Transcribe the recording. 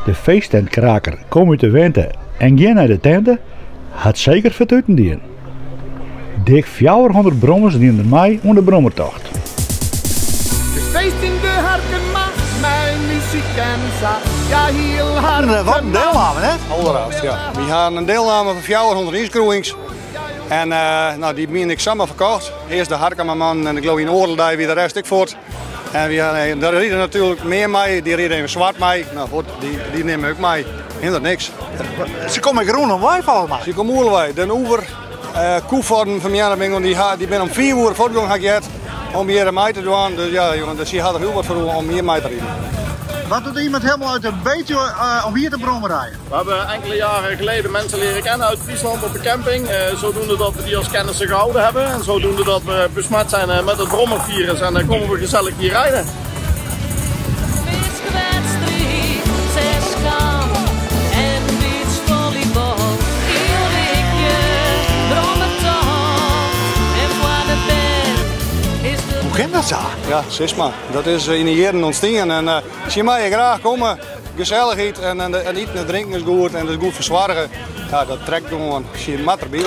De feesttentkraker komt uit de winter en ging naar de tenten, had zeker vertuiten dien. Dik 400 brommers dienen mij aan de brommertocht. Het feest in de Harkenma, mijn muziek en zang. Ja, heel hard. Wat een deelname, hè? Allereerst, ja. We gaan een deelname van 400 inschroevings. En nou, die ben ik samen verkocht. Eerst de Harkemaman en ik geloof in Oordeldij wie de rest ik voort. En daar rieden natuurlijk meer mee, die rieden even zwart mee. Nou goed, die nemen ook mee. Hindert niks. Ze komen groen om wij volgens mij. Ze komen oerlewij. Den oever, Koevoorden van Jannebing, die ben om 4 uur voortgang gehad om hier mee te doen. Dus ja, jongen, dus je had er heel wat voor om hier mee te rijden. Wat doet iemand helemaal uit een beetje om hier te brommen rijden? We hebben enkele jaren geleden mensen leren kennen uit Friesland op de camping. Zodoende dat we die als kennissen gehouden hebben. En zodoende dat we besmet zijn met het brommervirus. En dan komen we gezellig hier rijden. Hoe kent dat zo? Ja, Sisma. Dat is in de jaren ontstaan. En zie mij graag komen. Gezelligheid en eten en drinken is goed en dat is goed verzorgen. Ja, dat trekt gewoon. Zie je mat erbij.